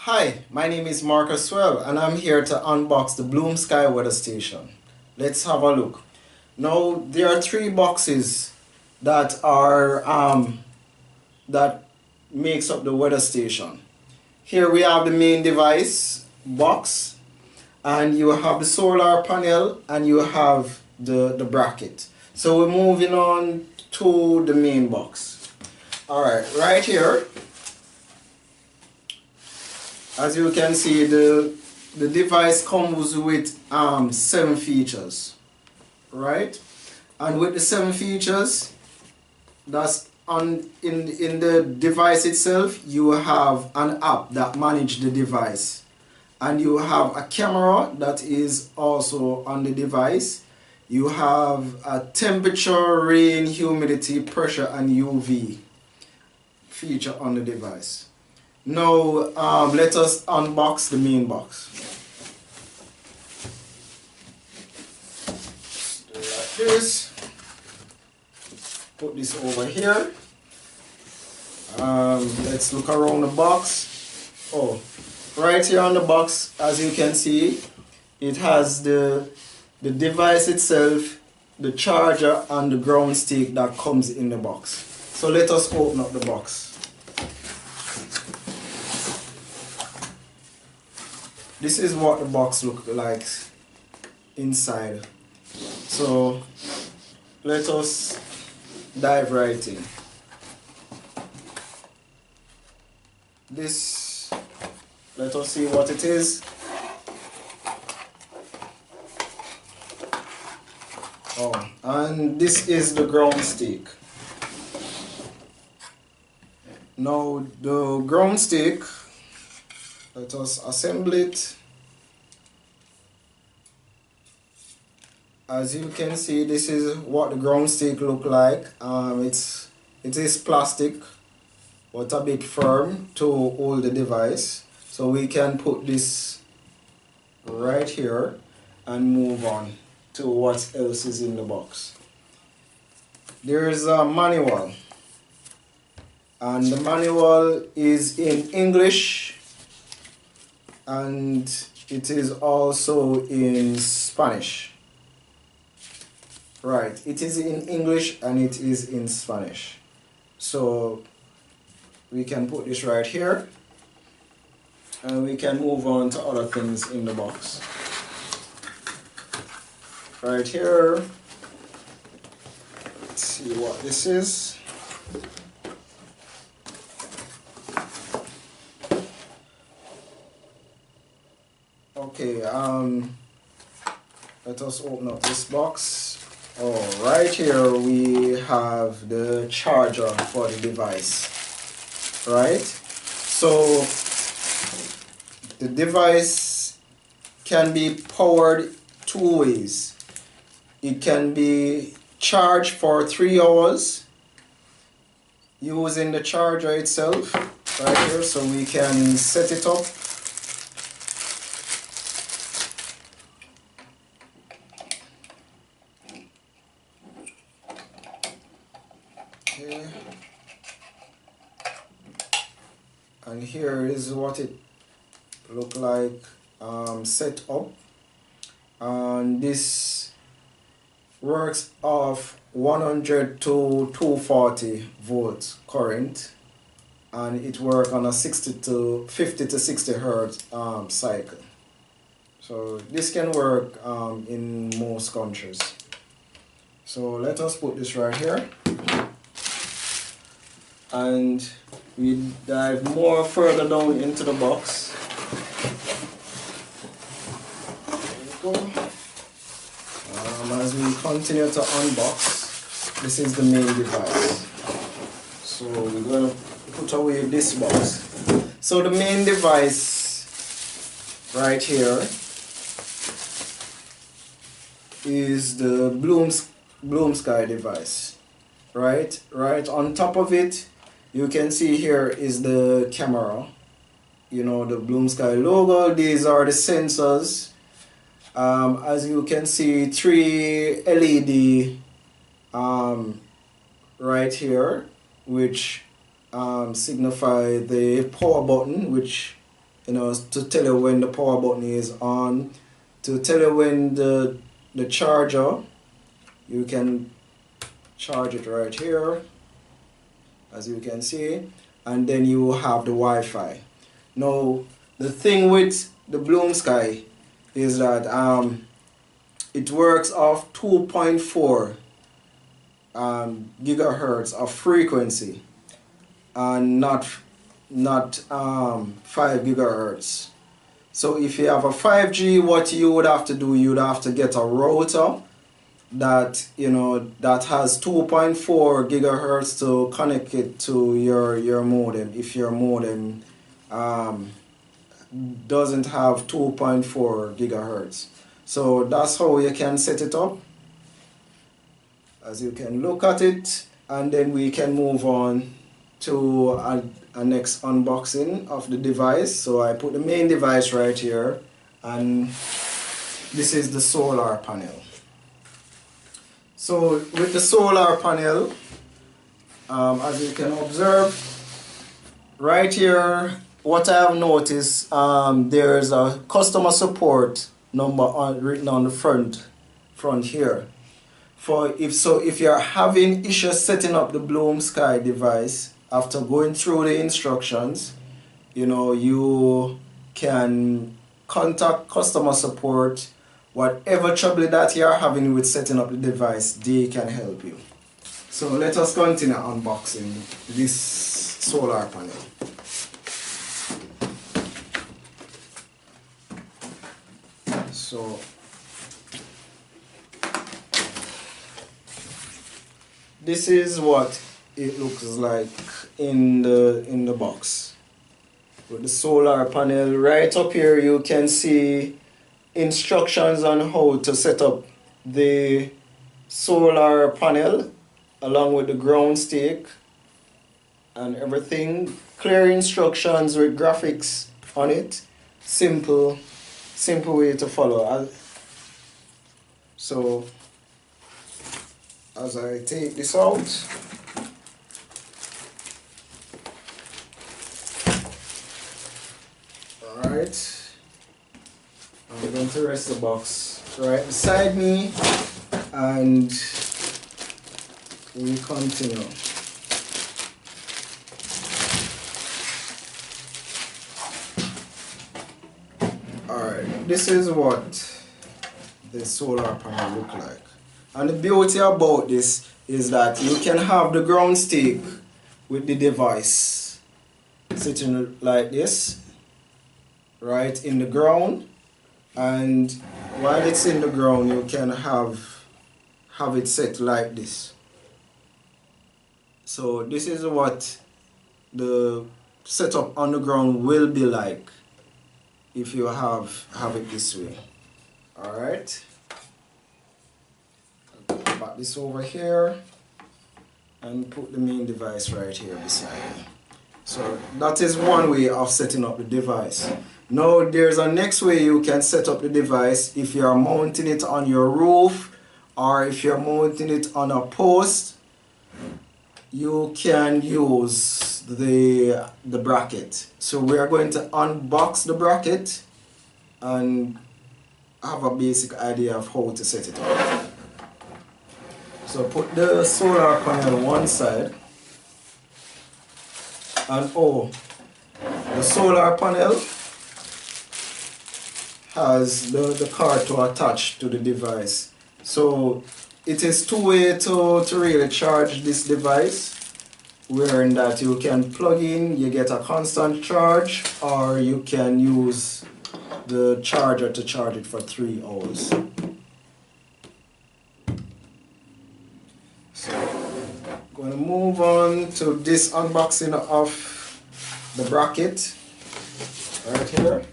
Hi, my name is Marcus Well and I'm here to unbox the BloomSky Weather Station. Let's have a look. Now there are three boxes that that makes up the weather station. Here we have the main device box, and you have the solar panel, and you have the bracket. So we're moving on to the main box. Alright, right here, as you can see, the device comes with 7 features, right? And with the 7 features, that's in the device itself, you have an app that manages the device, and you have a camera that is also on the device. You have a temperature, rain, humidity, pressure, and UV feature on the device. Now let us unbox the main box. Like this. Put this over here. Let's look around the box. Oh, right here on the box, as you can see, it has the device itself, the charger, and the ground stick that comes in the box. So let us open up the box. This is what the box looks like inside. So let us dive right in. This, let us see what it is. Oh, and this is the ground stick. Now the ground stick, let us assemble it. As you can see, this is what the ground stick look like. It is plastic, but a bit firm to hold the device. So we can put this right here and move on to what else is in the box. There is a manual, and the manual is in English, and it is also in Spanish. Right, it is in English and it is in Spanish. So we can put this right here, and we can move on to other things in the box. Right here, let's see what this is. Okay, let us open up this box. Oh, right here we have the charger for the device, right? So the device can be powered 2 ways. It can be charged for 3 hours using the charger itself right here, so we can set it up. Okay. And here is what it look like set up, and this works off 100 to 240 volts current, and it works on a 50 to 60 hertz cycle. So this can work in most countries. So let us put this right here, and we dive more further down into the box. There we go. As we continue to unbox, this is the main device. So we're going to put away this box. So the main device right here is the BloomSky device. Right on top of it, you can see here is the camera. You know, the BloomSky logo. These are the sensors. As you can see, 3 LED right here, which signify the power button, which you know, to tell you when the power button is on, to tell you when the charger, you can charge it right here, as you can see, and then you have the Wi-Fi. Now the thing with the BloomSky is that it works off 2.4 gigahertz of frequency and not 5 gigahertz. So if you have a 5G, what you would have to do, you'd have to get a router that, you know, that has 2.4 gigahertz to connect it to your modem, if your modem doesn't have 2.4 gigahertz. So that's how you can set it up, as you can look at it, and then we can move on to a next unboxing of the device. So I put the main device right here, and this is the solar panel. So with the solar panel, as you can observe right here, what I have noticed, there's a customer support number written on the front here. If you're having issues setting up the BloomSky device, after going through the instructions, you know, you can contact customer support. Whatever trouble that you're having with setting up the device, they can help you. So let us continue unboxing this solar panel. So this is what it looks like in the box. With the solar panel right up here, you can see instructions on how to set up the solar panel along with the ground stick and everything. Clear instructions with graphics on it. Simple way to follow. So as I take this out, alright, I'm going to rest the box right beside me, and we continue. Alright, this is what the solar panel look like. And the beauty about this is that you can have the ground stick with the device sitting like this, right in the ground, and while it's in the ground you can have it set like this. So this is what the setup on the ground will be like if you have it this way. Alright, back this over here and put the main device right here beside me. So that is one way of setting up the device. Now there's a next way you can set up the device if you are mounting it on your roof, or if you're mounting it on a post. You can use the bracket. So we are going to unbox the bracket and have a basic idea of how to set it up. So put the solar panel on one side, and the solar panel has the card to attach to the device. So it is two ways to really charge this device, wherein that you can plug in, you get a constant charge, or you can use the charger to charge it for 3 hours. So I'm going to move on to this unboxing of the bracket right here.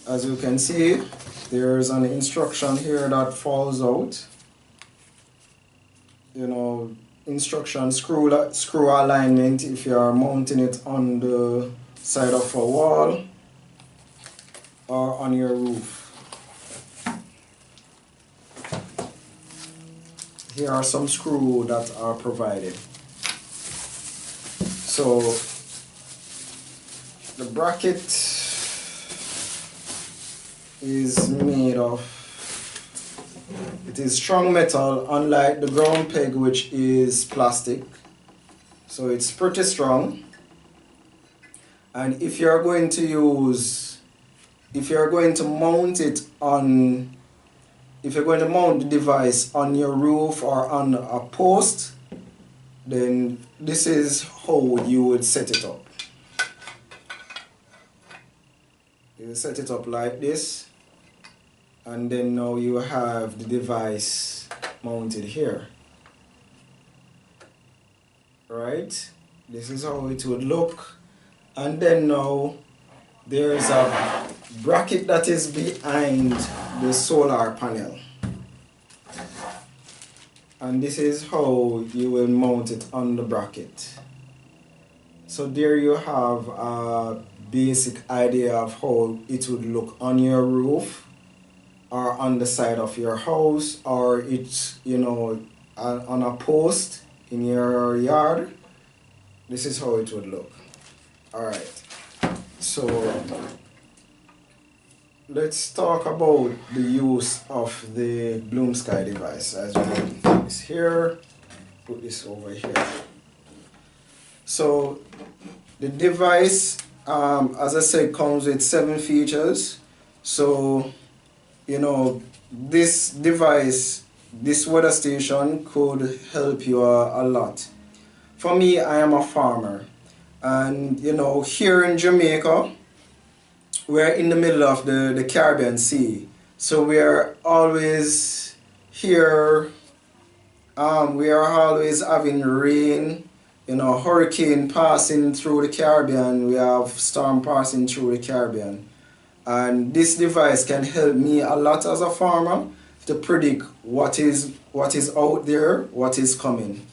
As you can see, there's an instruction here that falls out. You know, instruction screw alignment if you are mounting it on the side of a wall or on your roof. Here are some screws that are provided. So the bracket is made of, it is strong metal, unlike the ground peg, which is plastic. So it's pretty strong. And if you're going to mount it on, if you're going to mount the device on your roof or on a post, then this is how you would set it up. You set it up like this, and then now you have the device mounted here. Right? This is how it would look. And then now there's a bracket that is behind the solar panel. And this is how you will mount it on the bracket. So there you have a basic idea of how it would look on your roof or on the side of your house, or it's, you know, on a post in your yard. This is how it would look. Alright, so let's talk about the use of the BloomSky device. As you can put this here, put this over here. So the device, as I said, comes with 7 features. So, you know, this device, this weather station could help you a lot. For me, I am a farmer, and you know, here in Jamaica, we're in the middle of the Caribbean Sea, so we are always here, we are always having rain, you know, hurricane passing through the Caribbean, we have storm passing through the Caribbean, and this device can help me a lot as a farmer to predict what is out there, what is coming.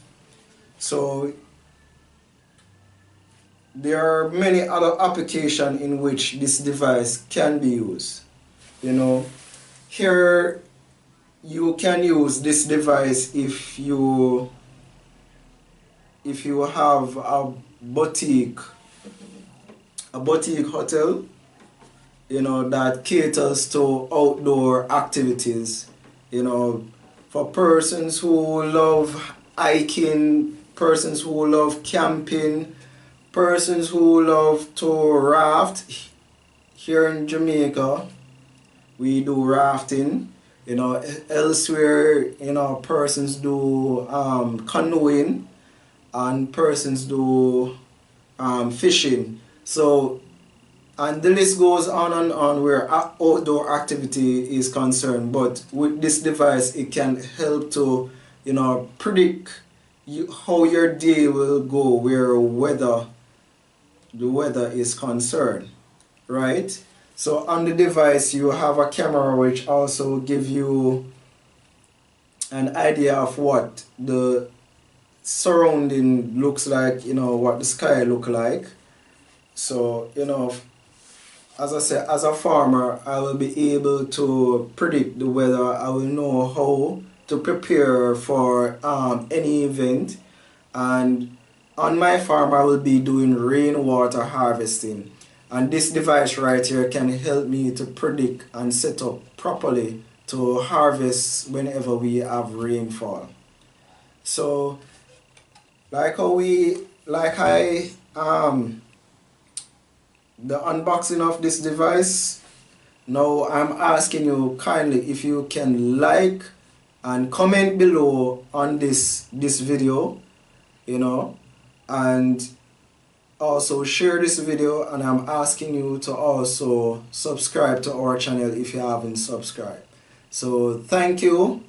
So there are many other applications in which this device can be used. You know, here you can use this device if you have a boutique hotel, you know, that caters to outdoor activities, you know, for persons who love hiking, persons who love camping, persons who love to raft. Here in Jamaica, we do rafting. You know, elsewhere, you know, persons do canoeing, and persons do fishing. So, and the list goes on and on where outdoor activity is concerned. But with this device, it can help to, you know, predict how your day will go, where the weather is concerned, right? So on the device you have a camera which also gives you an idea of what the surrounding looks like, you know, what the sky look like. So, you know, as I said, as a farmer, I will be able to predict the weather. I will know how to prepare for any event, and on my farm I will be doing rainwater harvesting, and this device right here can help me to predict and set up properly to harvest whenever we have rainfall. So the unboxing of this device, now I'm asking you kindly if you can like and comment below on this video, you know, and also share this video, and I'm asking you to also subscribe to our channel if you haven't subscribed. So thank you.